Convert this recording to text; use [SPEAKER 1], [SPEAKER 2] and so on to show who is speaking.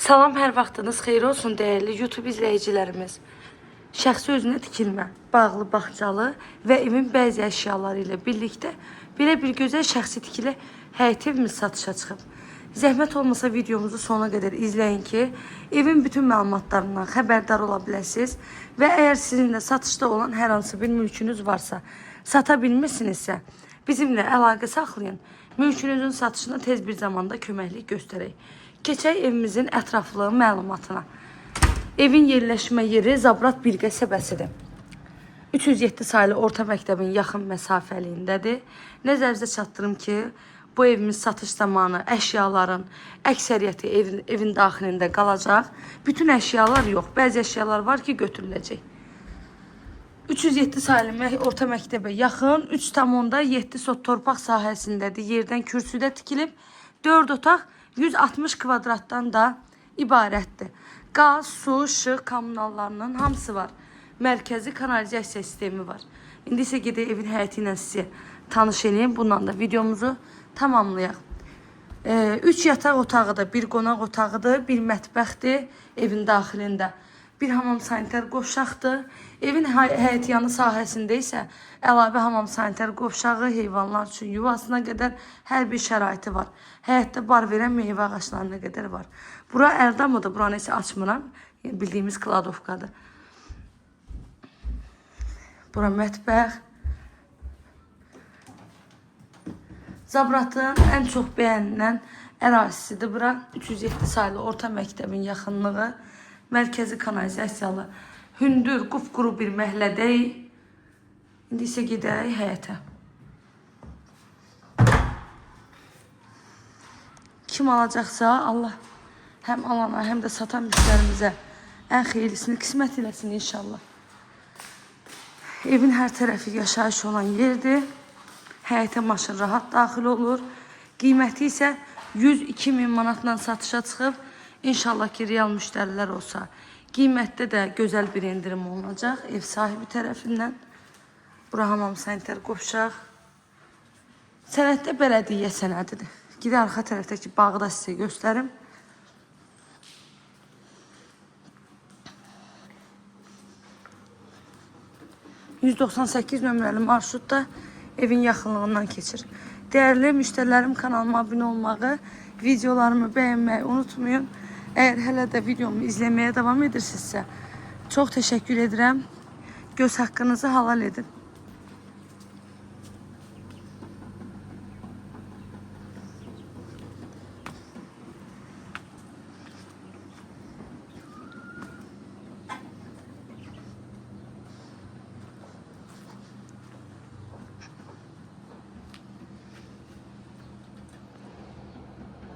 [SPEAKER 1] Salam, hər vaxtınız xeyir olsun değerli YouTube izləyicilərimiz. Şəxsi özünə tikilmə, bağlı bağçalı və evin bəzi əşyaları ilə birlikdə belə bir gözəl şəxsi tikili həyət evimiz satışa çıxıb. Zəhmət olmasa videomuzu sona qədər izləyin ki, evin bütün məlumatlarından xəbərdar ola biləsiniz və əgər sizin də satışda olan hər hansı bir mülkünüz varsa, sata bilmirsinizsə, bizimlə əlaqə saxlayın. Mülkünüzün satışına tez bir zamanda köməklik göstərək. Keçək evimizin ətraflı məlumatına. Evin yerləşmə yeri Zabrat bir qəsəbəsidir. 307 saylı orta məktəbin yaxın məsafəliyindədir. Nəzərinizə çatdırım ki, bu evimiz satış zamanı əşyaların əksəriyyəti evin daxilində qalacaq. Bütün əşyalar yox, bəzi əşyalar var ki, götürüləcək. 307 saylı orta məktəbə yaxın 3,7 sot torpaq sahəsindədir. Yerdən kürsüdə tikilib 4 otaq 160 kvadratdan da ibarətdir. Qaz, su, işıq, kommunallarının hamısı var. Mərkəzi kanalizasiya sistemi var. İndi isə gedək evin həyəti ilə sizi tanış edeyim. Bundan da videomuzu tamamlayaq. 3 yataq otağıdır, bir qonaq otağıdır, bir mətbəxdir evin daxilində. Bir hamam sanitar qovşaqdır. Evin həyəti yanı sahəsində isə əlavə hamam sanitar qovşağı, heyvanlar üçün yuvasına qədər hər bir şəraiti var. Həyətdə bar verən meyvə ağaclarına qədər var. Bura əldamıdır, buranı isə açmıram. Bildiyimiz kladovkadır. Bura mətbəx. Zabratın ən çox bəyənilən ərazisidir bura. 307 saylı orta məktəbin yaxınlığı. Mərkəzi kanalizasiyalı, hündür, qupquru bir məhəllədəyik. İndi isə gedək həyətə. Kim alacaqsa, Allah həm alana, həm də satan müştərimizə ən xeyirlisini qismət eləsin inşallah. Evin hər tərəfi yaşayış olan yerdir. Həyətə maşın rahat daxil olur. Qiyməti isə 102.000 manatla satışa çıxıb. İnşallah ki, real müştərilər olsa, qiymətdə də gözəl bir endirim olunacaq ev sahibi tərəfindən. Bura hamam sanitar qovşaq. Sənəddə bələdiyyə sənədidir. Gidə arxa tərəfdəki bağı da sizə göstərim. %98 nömrəli marşrut da evin yaxınlığından keçir. Dəyərli müştərilərim, kanalıma abunə olmağı, videolarımı bəyənməyi unutmayın. Eğer hələ də videomu izləməyə davam edirsinizsə, çox təşəkkür edirəm. Göz haqqınızı halal edin.